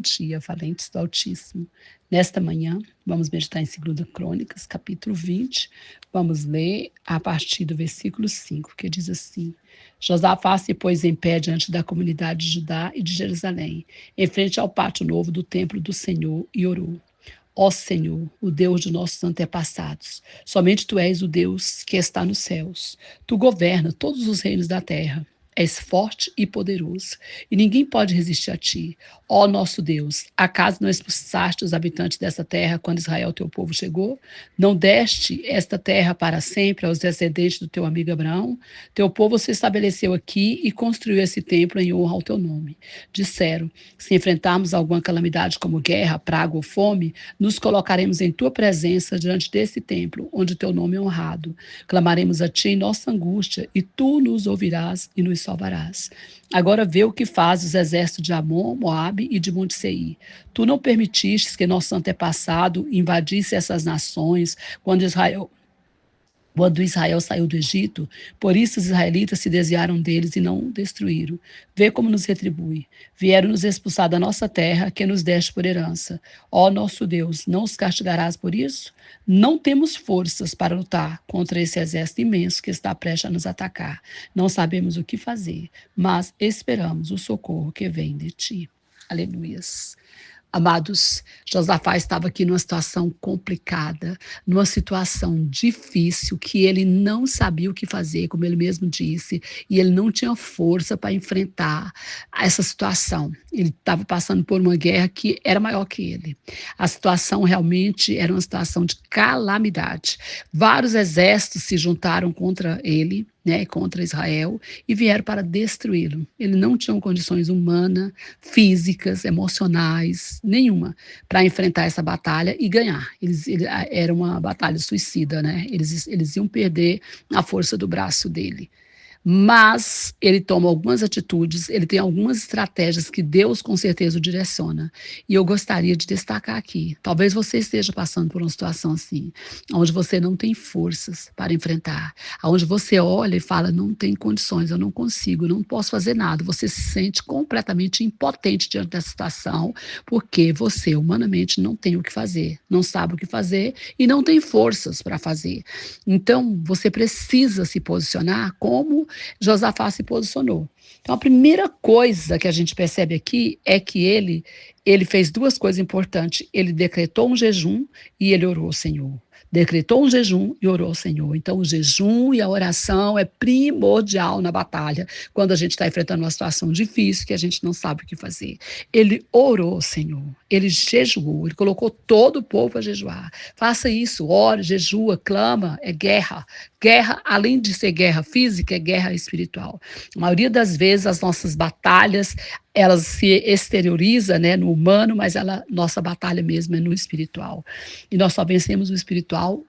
dia, valentes do Altíssimo. Nesta manhã, vamos meditar em 2 Crônicas, capítulo 20. Vamos ler a partir do versículo 5, que diz assim: Josafá se pôs em pé diante da comunidade de Judá e de Jerusalém, em frente ao pátio novo do templo do Senhor, e orou. Ó Senhor, o Deus de nossos antepassados, somente Tu és o Deus que está nos céus. Tu governas todos os reinos da terra. És forte e poderoso, e ninguém pode resistir a ti. Ó nosso Deus, acaso não expulsaste os habitantes dessa terra quando Israel, teu povo, chegou? Não deste esta terra para sempre aos descendentes do teu amigo Abraão? Teu povo se estabeleceu aqui e construiu esse templo em honra ao teu nome. Disseram: se enfrentarmos alguma calamidade como guerra, praga ou fome, nos colocaremos em tua presença diante desse templo, onde teu nome é honrado. Clamaremos a ti em nossa angústia, e tu nos ouvirás e nos salvarás. Agora vê o que faz os exércitos de Amon, Moabe e de Monte Seir. Tu não permitiste que nosso antepassado invadisse essas nações quando Israel saiu do Egito, por isso os israelitas se desviaram deles e não o destruíram. Vê como nos retribui. Vieram nos expulsar da nossa terra, que nos deste por herança. Ó nosso Deus, não os castigarás por isso? Não temos forças para lutar contra esse exército imenso que está prestes a nos atacar. Não sabemos o que fazer, mas esperamos o socorro que vem de ti. Aleluias. Amados, Josafá estava aqui numa situação complicada, numa situação difícil, que ele não sabia o que fazer, como ele mesmo disse, e ele não tinha força para enfrentar essa situação. Ele estava passando por uma guerra que era maior que ele. A situação realmente era uma situação de calamidade. Vários exércitos se juntaram contra ele, contra Israel, e vieram para destruí-lo. Ele não tinha condições humanas, físicas, emocionais, nenhuma, para enfrentar essa batalha e ganhar. Era uma batalha suicida, Eles iam perder a força do braço dele. Mas ele toma algumas atitudes, ele tem algumas estratégias que Deus com certeza o direciona. E eu gostaria de destacar aqui. Talvez você esteja passando por uma situação assim, onde você não tem forças para enfrentar, onde você olha e fala: não tem condições, eu não consigo, não posso fazer nada. Você se sente completamente impotente diante dessa situação, porque você humanamente não tem o que fazer, não sabe o que fazer e não tem forças para fazer. Então, você precisa se posicionar como Josafá se posicionou. Então, a primeira coisa que a gente percebe aqui é que ele fez duas coisas importantes. Ele decretou um jejum e ele orou ao Senhor. Decretou um jejum e orou ao Senhor. Então, o jejum e a oração é primordial na batalha, quando a gente está enfrentando uma situação difícil, que a gente não sabe o que fazer. Ele orou ao Senhor, ele jejuou, ele colocou todo o povo a jejuar. Faça isso, ore, jejua, clama, é guerra. Guerra, além de ser guerra física, é guerra espiritual. A maioria das vezes, as nossas batalhas, elas se exteriorizam, no humano, mas nossa batalha mesmo é no espiritual. E nós só vencemos o espiritual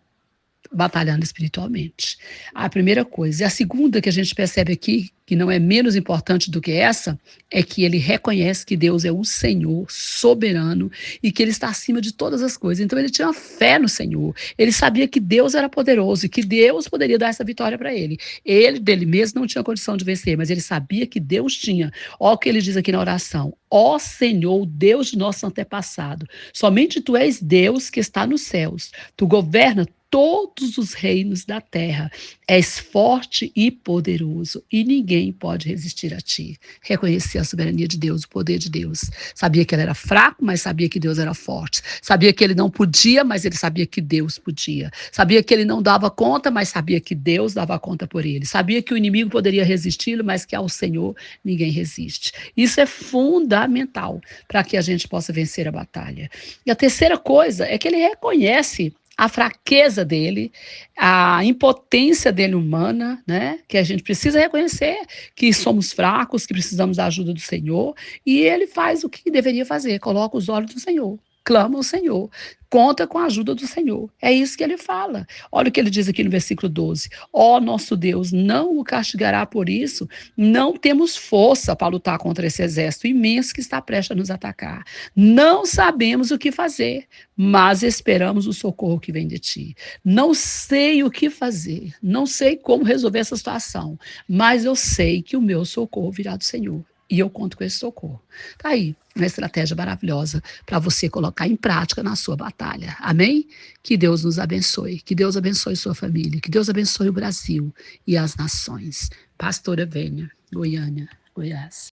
batalhando espiritualmente. A primeira coisa. E a segunda que a gente percebe aqui, que não é menos importante do que essa, é que ele reconhece que Deus é o Senhor soberano e que ele está acima de todas as coisas. Então ele tinha fé no Senhor. Ele sabia que Deus era poderoso e que Deus poderia dar essa vitória para ele. Ele, dele mesmo, não tinha condição de vencer, mas ele sabia que Deus tinha. Olha o que ele diz aqui na oração: ó Senhor, Deus de nosso antepassado, somente Tu és Deus que está nos céus. Tu governa todos os reinos da terra. És forte e poderoso, e ninguém pode resistir a ti. Reconhecia a soberania de Deus, o poder de Deus. Sabia que ele era fraco, mas sabia que Deus era forte. Sabia que ele não podia, mas ele sabia que Deus podia. Sabia que ele não dava conta, mas sabia que Deus dava conta por ele. Sabia que o inimigo poderia resisti-lo, mas que ao Senhor ninguém resiste. Isso é fundamental para que a gente possa vencer a batalha. E a terceira coisa é que ele reconhece a fraqueza dele, a impotência dele humana, que a gente precisa reconhecer que somos fracos, que precisamos da ajuda do Senhor, e ele faz o que deveria fazer, coloca os olhos no Senhor, clama ao Senhor, conta com a ajuda do Senhor. É isso que ele fala. Olha o que ele diz aqui no versículo 12. Ó nosso Deus, não o castigará por isso. Não temos força para lutar contra esse exército imenso que está prestes a nos atacar. Não sabemos o que fazer, mas esperamos o socorro que vem de ti. Não sei o que fazer, não sei como resolver essa situação, mas eu sei que o meu socorro virá do Senhor. e eu conto com esse socorro. Tá aí, uma estratégia maravilhosa para você colocar em prática na sua batalha. Amém? Que Deus nos abençoe, que Deus abençoe sua família, que Deus abençoe o Brasil e as nações. Pastora Vênia, Goiânia, Goiás.